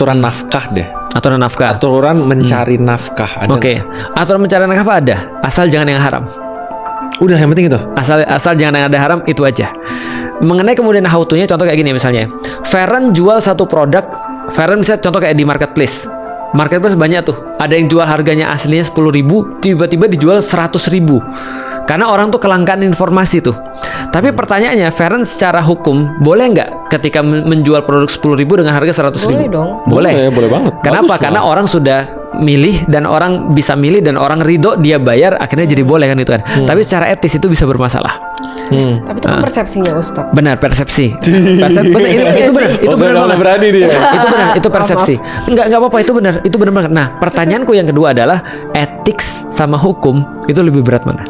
aturan nafkah deh. Aturan nafkah. Aturan mencari nafkah ada. Oke. Aturan mencari nafkah ada, asal jangan yang haram. Udah, yang penting itu. Asal jangan yang ada haram, itu aja. Mengenai kemudian how to-nya, contoh kayak gini misalnya. Feren jual satu produk, Feren bisa contoh kayak di marketplace. Marketplace banyak tuh. Ada yang jual harganya aslinya 10.000, tiba-tiba dijual 100.000. Karena orang tuh kelangkaan informasi tuh. Tapi pertanyaannya, Feren secara hukum boleh nggak ketika menjual produk 10.000 dengan harga 100.000? Boleh dong. Boleh banget. Kenapa? Bagus Karena lah. orang sudah milih dan orang bisa milih dan orang ridho, dia bayar, akhirnya jadi boleh kan itu kan. Tapi secara etis itu bisa bermasalah. Tapi itu kan persepsinya Ustadz. Benar, persepsi. Benar, itu benar banget. Berani dia. Itu benar, itu persepsi. Enggak apa-apa, itu benar banget. Nah, pertanyaanku yang kedua adalah ethics sama hukum itu lebih berat mana?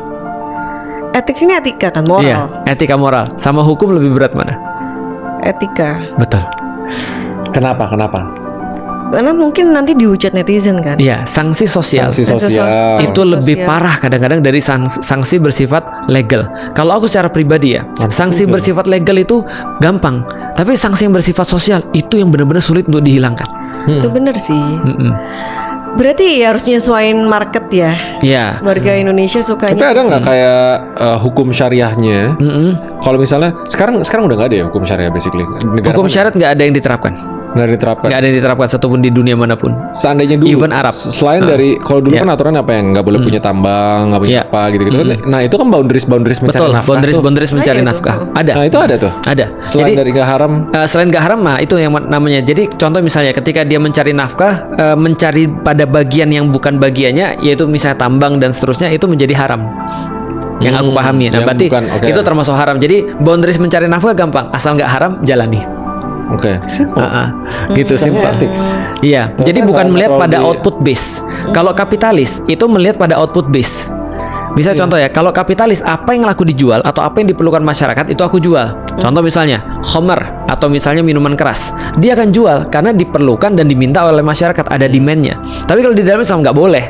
Ethics ini etika kan, moral. Iya, etika moral sama hukum lebih berat mana? Etika. Betul. Kenapa? Karena mungkin nanti dihujat netizen kan. Iya, sanksi sosial. Sanksi sosial. Itu lebih sosial. parah kadang-kadang dari sanksi bersifat legal. Kalau aku secara pribadi ya, sanksi bersifat legal itu gampang, tapi sanksi yang bersifat sosial itu yang benar-benar sulit untuk dihilangkan. Itu bener sih. Mm-mm. Berarti harus nyesuaiin market ya. Iya. Warga Indonesia sukanya. Tapi ada nggak kayak hukum syariahnya? Mm-mm. Kalau misalnya sekarang udah nggak ada ya hukum syariah basically. Negara Hukum mana? syariat nggak ada yang diterapkan. Nggak diterapkan. Nggak ada yang diterapkan satupun di dunia manapun. Seandainya dulu, Even Arab. Selain dari kalau dulu Yeah. kan aturan apa yang nggak boleh punya tambang, nggak punya Yeah. apa gitu-gitu kan. Nah itu kan boundaries mencari Betul, nafkah. boundaries tuh. mencari Nah, itu. nafkah. Ada. Nah itu ada tuh. Ada. Selain Jadi dari nggak haram. selain gak haram, nah itu yang namanya. Jadi contoh misalnya ketika dia mencari nafkah, mencari pada bagian yang bukan bagiannya, yaitu misalnya tambang dan seterusnya, itu menjadi haram. Yang aku pahami. Nah yang berarti bukan, oke. itu termasuk haram. Jadi boundaries mencari nafkah gampang, asal nggak haram jalani. Oke. Gitu simple. Iya. Jadi bukan melihat pada output base. Kalau kapitalis itu melihat pada output base. Bisa contoh ya, kalau kapitalis apa yang laku dijual atau apa yang diperlukan masyarakat itu aku jual. Contoh misalnya Homer atau misalnya minuman keras, dia akan jual karena diperlukan dan diminta oleh masyarakat, ada demand-nya. Tapi kalau di dalam Islam nggak boleh,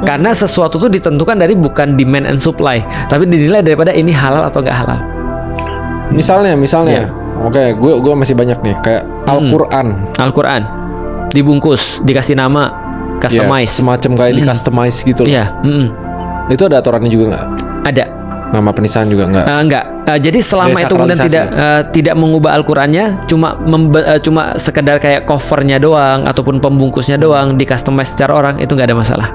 karena sesuatu itu ditentukan dari bukan demand and supply, tapi dinilai daripada ini halal atau nggak halal. Misalnya. Iya. Oke, gue masih banyak nih kayak Al-Quran. Al-Quran dibungkus, dikasih nama, Ya, customize. semacam kayak di customize gitu loh. Iya, Itu ada aturannya juga nggak? ada. Nama penisahan juga nggak? Enggak. Jadi selama itu kemudian tidak mengubah Al-Qur'annya, cuma sekedar kayak covernya doang ataupun pembungkusnya doang di customize secara orang, itu nggak ada masalah.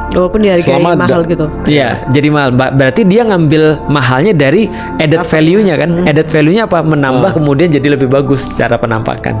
Walaupun dihargai Selama mahal gitu. Iya, jadi mahal. Berarti dia ngambil mahalnya dari added value-nya kan? Added value-nya apa? Menambah kemudian jadi lebih bagus secara penampakan.